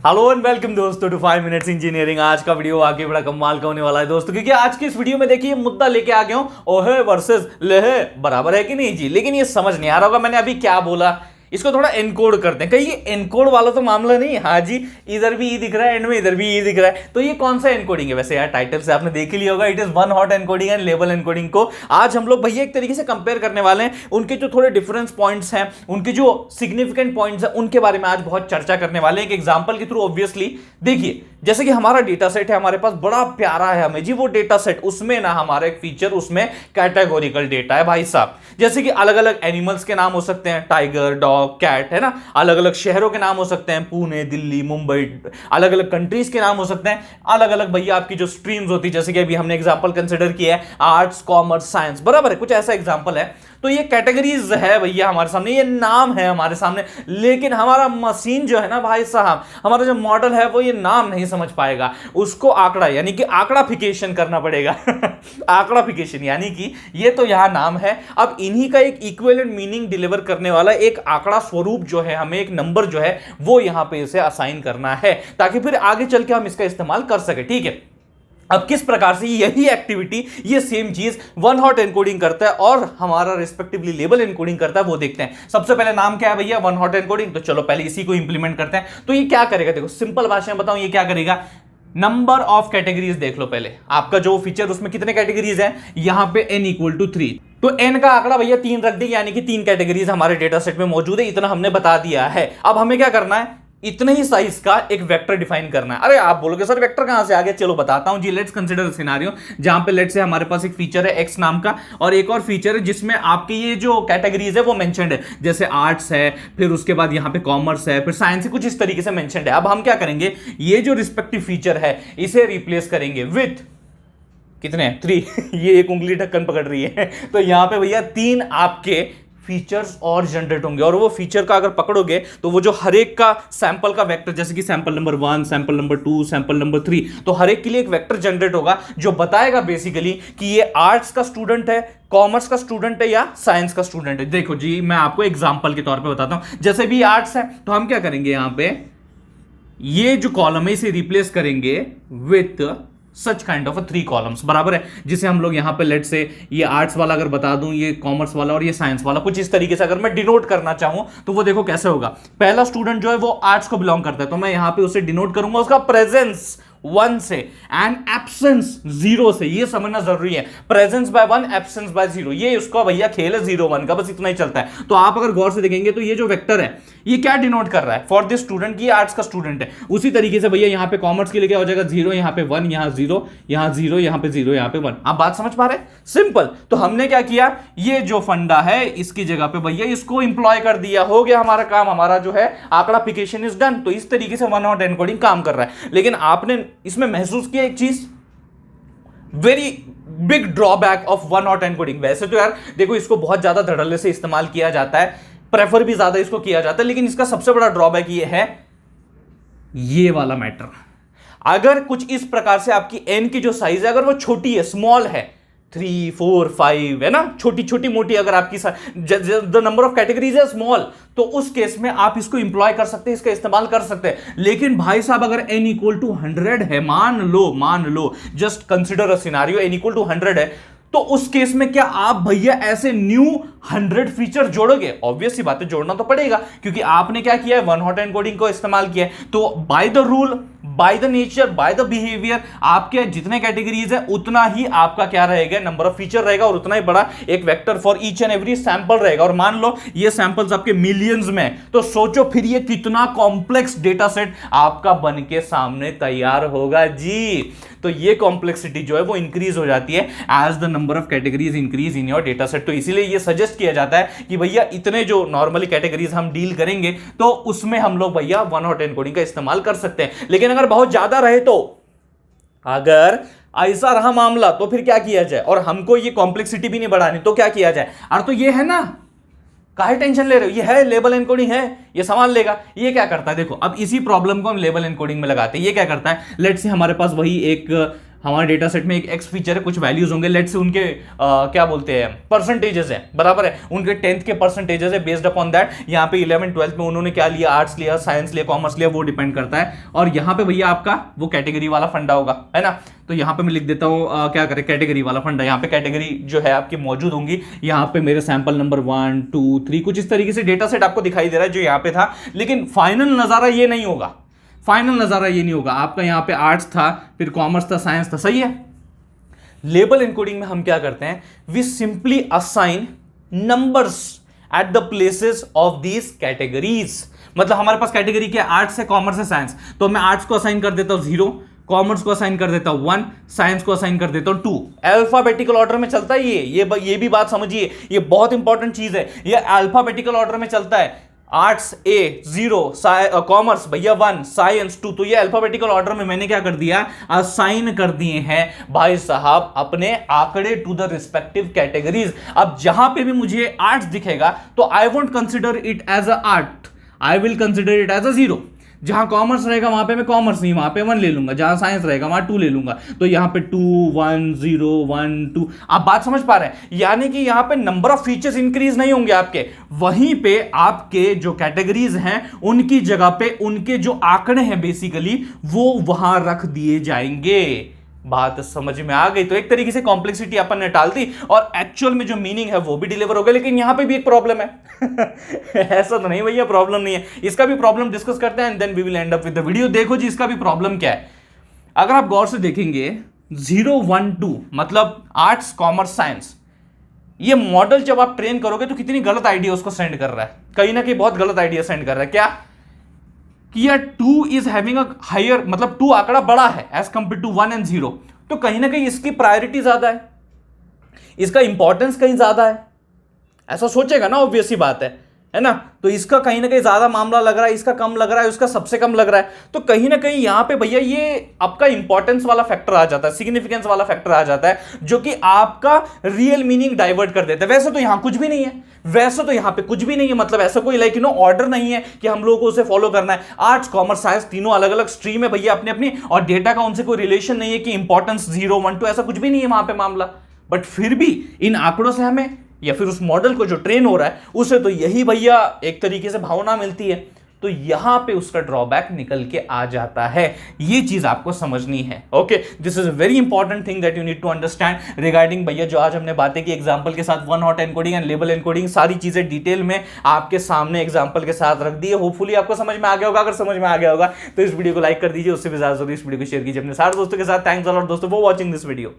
Hello and welcome दोस्तों to 5 minutes engineering. आज का वीडियो आगे बड़ा कमाल का होने वाला है दोस्तों, क्योंकि आज की इस वीडियो में देखिए मुद्दा लेके आ गया हूं ओहे वर्सेस लेहे, बराबर है कि नहीं जी। लेकिन ये समझ नहीं आ रहा होगा मैंने अभी क्या बोला, इसको थोड़ा एनकोड करते हैं। कहीं ये एनकोड वाला तो मामला नहीं। हाँ जी, इधर भी ई दिख रहा है, एंड में इधर भी ई दिख रहा है, तो ये कौन सा एनकोडिंग है? वैसे यार टाइटल से आपने देख ही लिया होगा, it is one hot encoding and label encoding को आज हम लोग भैया एक तरीके से कंपेयर करने वाले हैं। उनके जो थोड़े डिफरेंस पॉइंट्स हैं, उनके जो सिग्निफिकेंट पॉइंट्स हैं, उनके बारे में आज बहुत चर्चा करने वाले हैं एक एग्जांपल के थ्रू। ऑब्वियसली देखिए, जैसे कि हमारा डेटा सेट है, हमारे पास बड़ा प्यारा है हमें जी वो डेटा सेट, उसमें ना हमारा एक फीचर, उसमें कैटेगोरिकल डेटा है भाई साहब। जैसे कि अलग अलग एनिमल्स के नाम हो सकते हैं, टाइगर, डॉग, कैट, है ना। अलग अलग शहरों के नाम हो सकते हैं, पुणे, दिल्ली, मुंबई। अलग अलग कंट्रीज के नाम हो सकते हैं। अलग अलग भैया आपकी जो स्ट्रीम्स होती है, जैसे कि अभी हमने एग्जांपल कंसीडर किया है आर्ट्स, कॉमर्स, साइंस, बराबर है, कुछ ऐसा एग्जांपल है। तो ये कैटेगरीज है भैया हमारे सामने, ये नाम है हमारे सामने। लेकिन हमारा मशीन जो है ना भाई साहब, हमारा जो मॉडल है वो ये नाम नहीं समझ पाएगा, उसको आंकड़ा यानी कि आंकड़ाफिकेशन करना पड़ेगा। आंकड़ाफिकेशन यानी कि ये तो यहां नाम है, अब इन्हीं का एक इक्विवेलेंट मीनिंग डिलीवर करने वाला एक आंकड़ा स्वरूप जो है, हमें एक नंबर जो है वो यहां पे इसे असाइन करना है, ताकि फिर आगे चल के हम इसका इस्तेमाल कर सके। ठीक है, अब किस प्रकार से यही एक्टिविटी, ये सेम चीज वन हॉट एनकोडिंग करता है और हमारा रिस्पेक्टिवली लेबल एनकोडिंग करता है, वो देखते हैं। सबसे पहले नाम क्या है भैया? One hot encoding. तो चलो पहले इसी को इंप्लीमेंट करते हैं। तो ये क्या करेगा, देखो सिंपल भाषा में बताऊं, ये क्या करेगा, नंबर ऑफ कैटेगरीज देख लो पहले। आपका जो फीचर, उसमें कितने कैटेगरीज हैं? यहां पे n = 3, तो n का आंकड़ा भैया 3 रख दी, यानी कि 3 कैटेगरीज हमारे डेटा सेट में मौजूद है। इतना हमने बता दिया है। अब हमें क्या करना है, इतने ही साइज का एक वेक्टर डिफाइन करना है। अरे आप बोलोगे सर वेक्टर कहां से आ गया? चलो बताता हूं जी। लेट्स कंसीडर सिनेरियो जहां पे लेट्स से हमारे पास एक फीचर है x नाम का, और एक और फीचर है जिसमें आपकी ये जो कैटेगरीज है वो मेंशन्ड है, जैसे आर्ट्स है, फिर उसके बाद यहां पे कॉमर्स है, फिर साइंस है, कुछ इस तरीके से मेंशन्ड है। अब हम क्या करेंगे, ये जो रिस्पेक्टिव फीचर है इसे रिप्लेस करेंगे विथ कितने? 3। ये एक उंगली ढक्कन पकड़ रही है। तो यहां पे भैया 3 आपके फीचर्स और जनरेट होंगे, और वो फीचर का अगर पकड़ोगे तो वो जो हर एक का सैंपल का वेक्टर, जैसे कि sample number 1, sample number 2, sample number 3, तो हर एक के लिए एक वेक्टर जनरेट होगा जो बताएगा बेसिकली कि ये आर्ट्स का स्टूडेंट है, कॉमर्स का स्टूडेंट है या साइंस का स्टूडेंट है। देखो जी, मैं आपको एग्जांपल के तौर पे बताता हूं। जैसे भी आर्ट्स है तो हम क्या करेंगे, यहां पे ये जो कॉलम है इसे रिप्लेस करेंगे with such kind of 3 columns, बराबर है। जिसे हम लोग यहां पे लेट से ये आर्ट्स वाला अगर बता दूं, ये कॉमर्स वाला और ये साइंस वाला, कुछ इस तरीके से अगर मैं डिनोट करना चाहूं तो वो देखो कैसे होगा। पहला स्टूडेंट जो है वो आर्ट्स को बिलोंग करता है, तो मैं यहां पे उसे डिनोट करूंगा उसका प्रेजेंस 1 से एंड एब्सेंस 0 से। ये समझना जरूरी है, प्रेजेंस बाय 1, एब्सेंस बाय 0, ये उसका भैया खेल है 0-1 का, बस इतना ही चलता है। तो आप अगर गौर से देखेंगे तो ये जो वेक्टर है ये क्या डिनोट कर रहा है? फॉर दिस स्टूडेंट की आर्ट्स का स्टूडेंट है। उसी तरीके से भैया यहां पे कॉमर्स के लिए क्या हो जाएगा, 0 यहां पे 1, यहां 0, यहां 0, यहां पे 0, यहां पे 1। आप बात समझ पा रहे हैं? सिंपल। तो हमने क्या किया, ये जो फंडा है इसकी जगह पे भैया इसको इंप्लॉय कर दिया, हो गया हमारा काम, हमारा जो है आंकड़ाफिकेशन इज डन। तो इस तरीके से वन हॉट एनकोडिंग काम कर रहा है। लेकिन आपने इसमें महसूस किया एक चीज, very big drawback of one hot encoding. वैसे तो यार देखो, इसको बहुत ज्यादा धड़ल्ले से इस्तेमाल किया जाता है, प्रेफर भी ज्यादा इसको किया जाता है, लेकिन इसका सबसे बड़ा ड्रॉबैक ये है, ये वाला मैटर। अगर कुछ इस प्रकार से आपकी एन की जो साइज है अगर वो छोटी है, स्मॉल है, 3, 4, 5 है ना, छोटी छोटी मोटी, अगर आपकी द नंबर ऑफ कैटेगरीज है स्मॉल, तो उस केस में आप इसको इंप्लॉय कर सकते हैं, इसका इस्तेमाल कर सकते हैं। लेकिन भाई साहब अगर n = 100 है, मान लो just consider a scenario, n = 100 है, तो उस केस में क्या आप भैया ऐसे न्यू 100 फीचर जोड़ोगे? ऑब्वियस सी बात है, जोड़ना तो पड़ेगा, क्योंकि आपने क्या किया है, वन हॉट एनकोडिंग को इस्तेमाल किया है। तो by the rule, by the nature, by the behaviour, आपके जितने कैटेगरीज है उतना ही आपका क्या रहेगा, नंबर ऑफ फीचर रहेगा, और उतना ही बड़ा एक vector for each and every sample रहेगा। और मान लो ये सैंपल्स आपके मिलियंस में, तो सोचो फिर ये कितना कॉम्प्लेक्स डेटा सेट आपका बन के सामने तैयार होगा जी। तो ये कॉम्प्लेक्सिटी जो है वो इंक्रीज हो जाती है as the number of categories increase in your data set. तो इसीलिए ये सजेस्ट किया जाता है कि भैया इतने जो नॉर्मली कैटेगरीज हम डील करेंगे तो उसमें हम लोग भैया वन हॉट एनकोडिंग का इस्तेमाल कर सकते हैं। लेकिन अगर बहुत ज्यादा रहे, तो अगर ऐसा रहा मामला, तो फिर क्या किया जाए, और हमको ये कॉम्प्लेक्सिटी भी नहीं बढ़ानी, तो क्या किया जाए? और तो ये है ना, काहे टेंशन ले रहे हो, ये है लेबल एनकोडिंग है, ये संभाल लेगा। ये क्या करता है, देखो अब इसी प्रॉब्लम को हम लेबल एनकोडिंग में लगाते हैं। ये क्या करता है, लेट्स से हमारे पास वही एक हमारे डेटा सेट में एक एक्स फीचर है, कुछ वैल्यूज होंगे, लेट्स से उनके क्या बोलते हैं परसेंटेजेस हैं, बराबर है, उनके 10th के परसेंटेजेस है, बेस्ड अपॉन दैट यहाँ पे 11th 12th में उन्होंने क्या लिया, आर्ट्स लिया, साइंस लिया, कॉमर्स लिया, वो डिपेंड करता है। और यहाँ पे भैया आपका वो कैटेगरी वाला फंडा होगा, है ना। तो यहाँ पे मैं लिख देता हूँ क्या करें, कैटेगरी वाला फंडा। यहाँ पे कैटेगरी जो है आपकी मौजूद होंगी, यहाँ पे मेरे सैंपल नंबर 1 2 3 कुछ इस तरीके से डेटा सेट आपको दिखाई दे रहा है जो यहाँ पे था। लेकिन फाइनल नजारा ये नहीं होगा, फाइनल नजारा ये नहीं होगा। आपका यहाँ पे आर्ट्स था, फिर कॉमर्स था, साइंस था, सही है। लेबल एनकोडिंग में हम क्या करते हैं, we simply assign numbers at the places of these categories. मतलब हमारे पास कैटेगरी क्या है, आर्ट्स है, कॉमर्स है, साइंस, तो मैं आर्ट्स को असाइन कर देता हूं 0, कॉमर्स को असाइन कर देता हूं 1, साइंस को असाइन कर देता हूं 2। अल्फाबेटिकल ऑर्डर में चलता है ये भी बात समझिए, ये बहुत इंपॉर्टेंट चीज है, ये अल्फाबेटिकल ऑर्डर में चलता है। आर्ट्स ए 0, कॉमर्स भैया 1, साइंस 2, तो ये अल्फाबेटिकल ऑर्डर में मैंने क्या कर दिया, असाइन कर दिए हैं भाई साहब अपने आंकड़े टू द रिस्पेक्टिव कैटेगरीज। अब जहां पे भी मुझे आर्ट्स दिखेगा तो I won't consider it as a art, I will consider it as a 0। जहां कॉमर्स रहेगा वहां पे मैं कॉमर्स नहीं, वहां पे 1 ले लूंगा, जहां साइंस रहेगा वहां 2 ले लूंगा। तो यहां पे 2 1 0 1 2, आप बात समझ पा रहे हैं, यानी कि यहां पे नंबर ऑफ फीचर्स इंक्रीज नहीं होंगे आपके, वहीं पे आपके जो कैटेगरीज हैं उनकी जगह पे उनके जो आंकड़े हैं बेसिकली वो वहां रख दिए जाएंगे। बात समझ में आ गई। तो एक तरीके से कॉम्प्लेक्सिटी अपन ने टाल दी और एक्चुअल में जो मीनिंग है वो भी डिलीवर हो गया। लेकिन यहां पे भी एक प्रॉब्लम है ऐसा तो नहीं भैया प्रॉब्लम नहीं है, इसका भी प्रॉब्लम डिस्कस करते हैं and then we will end up with the video. देखो जी इसका भी प्रॉब्लम क्या है, अगर आप गौर से देखेंगे 0 1 2 मतलब आर्ट्स कॉमर्स साइंस, ये मॉडल जब आप ट्रेन करोगे तो कितनी गलत आइडिया उसको सेंड कर रहा है, कहीं ना कहीं बहुत गलत आइडिया सेंड कर रहा है। क्या कि यार 2 इज हैविंग अ हायर, मतलब 2 आंकड़ा बड़ा है एज कंपेयर टू 1 एंड 0, तो कहीं ना कहीं इसकी प्रायोरिटी ज्यादा है, इसका इंपॉर्टेंस कहीं ज्यादा है, ऐसा सोचेगा ना, ऑब्वियस सी बात है ना। तो इसका कहीं ना कहीं ज्यादा मामला लग रहा है, इसका कम लग रहा है, उसका सबसे कम लग रहा है। तो कहीं ना कहीं यहां पे भैया ये आपका इंपॉर्टेंस वाला फैक्टर आ जाता है, सिग्निफिकेंस वाला फैक्टर आ जाता है, जो कि आपका रियल मीनिंग डाइवर्ट कर देता है। वैसे तो यहां कुछ भी नहीं है, वैसे तो यहां पे कुछ भी नहीं है, मतलब ऐसा कोई लाइक ऑर्डर नहीं है कि हम लोगों को उसे फॉलो करना है। आर्ट्स कॉमर्स साइंस तीनों अलग अलग स्ट्रीम है भैया अपनी अपनी, और डेटा का उनसे कोई रिलेशन नहीं है कि इंपॉर्टेंस 0 1 2 ऐसा कुछ भी नहीं है वहां पे मामला। बट फिर भी इन आंकड़ों से हमें या फिर उस मॉडल को जो ट्रेन हो रहा है उसे तो यही भैया एक तरीके से भावना मिलती है, तो यहां पे उसका ड्रॉबैक निकल के आ जाता है। ये चीज आपको समझनी है। Okay, this is a very important thing that you need to understand regarding भैया जो आज हमने बातें की एग्जांपल के साथ, one hot encoding and label encoding, सारी चीजें डिटेल में आपके सामने एग्जांपल के साथ रख दी है। होपफुली आपको समझ में आ गया होगा, अगर समझ में आ गया होगा तो इस वीडियो को लाइक कर दीजिए, उससे भी ज्यादा इस वीडियो को शेयर कीजिए अपने सारे दोस्तों के साथ। थैंक्स अ लॉट दोस्तों फॉर वॉचिंग दिस वीडियो।